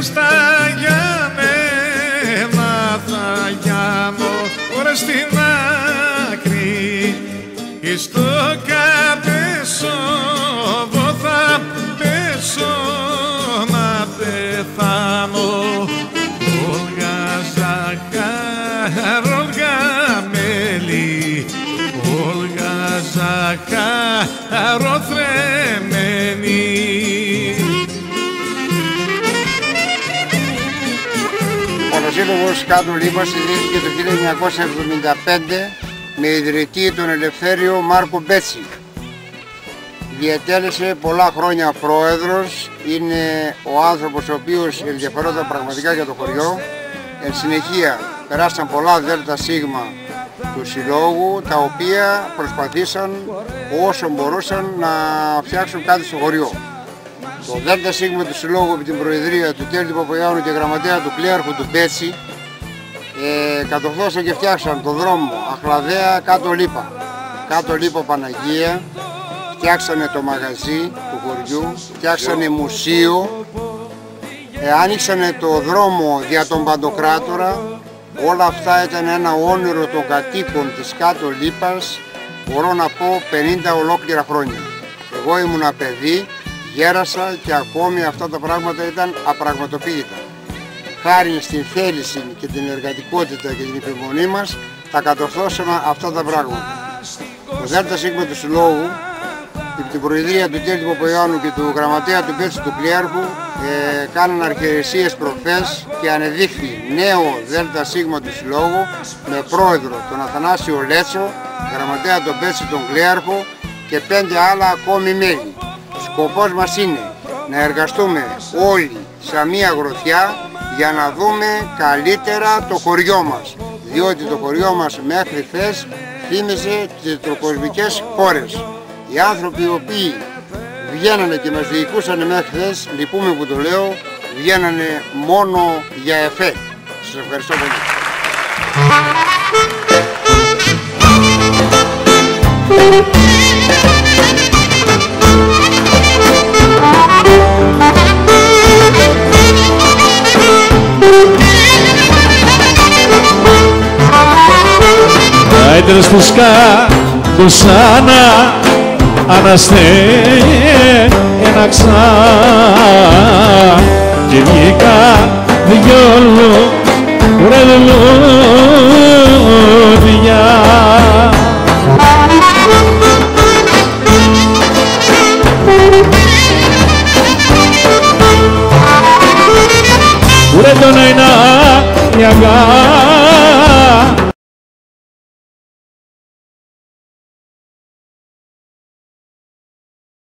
Στα Γιάννενα θα γιάνω, ώρα στην άκρη στο καπέσο, εγώ θα πέσω να πεθάνω. Όλγα ζαχαρό, Όλγα μέλι, Όλγα ζαχαρό θρεμμένη. Ο Σύλλογος Κάτω Λίπας ιδρύθηκε το 1975 με ιδρυτή τον Ελευθέριο Μάρκο Μπέτσι. Διετέλεσε πολλά χρόνια πρόεδρος, είναι ο άνθρωπος ο οποίος ενδιαφερόταν πραγματικά για το χωριό. Εν συνεχεία περάσαν πολλά δέλτα σίγμα του Συλλόγου, τα οποία προσπαθήσαν όσο μπορούσαν να φτιάξουν κάτι στο χωριό. Το ΔΣ του Συλλόγου με την Προεδρία του Τέρτη Παπαγιάννου και γραμματέα του Κλέαρχου του Μπέτσι κατορθώσαν και φτιάξαν το δρόμο Αχλαδέα Κάτω Λίπα, Κάτω Λίπα Παναγία, φτιάξανε το μαγαζί του χωριού, φτιάξανε μουσείο, άνοιξανε το δρόμο δια τον Παντοκράτορα. Όλα αυτά ήταν ένα όνειρο των κατοίκων της Κάτω Λίπας, μπορώ να πω 50 ολόκληρα χρόνια. Εγώ ήμουνα παιδί, γέρασα και ακόμη αυτά τα πράγματα ήταν απραγματοποιητά. Χάρη στην θέληση και την εργατικότητα και την υπομονή μας, τα κατορθώσαμε αυτά τα πράγματα. Το ΔΣ του Συλλόγου, υπό την Προεδρία του Τέρτη Παπαγιάννου και του γραμματέα του Μπέτσι του Κλέαρχου, κάναν αρχαιρεσίες προχθές και ανεδείχθη νέο ΔΣ του Συλλόγου με πρόεδρο τον Αθανάσιο Λέτσο, γραμματέα τον Μπέτσι τον Κλέαρχο και 5 άλλα ακόμη μέλη. Σκοπός μας είναι να εργαστούμε όλοι σε μία γροθιά για να δούμε καλύτερα το χωριό μας, διότι το χωριό μας μέχρι χθες θύμιζε τις τετροκοσμικές χώρες. Οι άνθρωποι οι οποίοι βγαίνανε και μας διοικούσαν μέχρι χθες, λυπούμε που το λέω, βγαίνανε μόνο για εφέ. Σας ευχαριστώ πολύ. Άιντρες που σκάτω σάνα αναστέναξα και βγήκα δυο ρελούδια. Ουρε τον ένα η αγάπη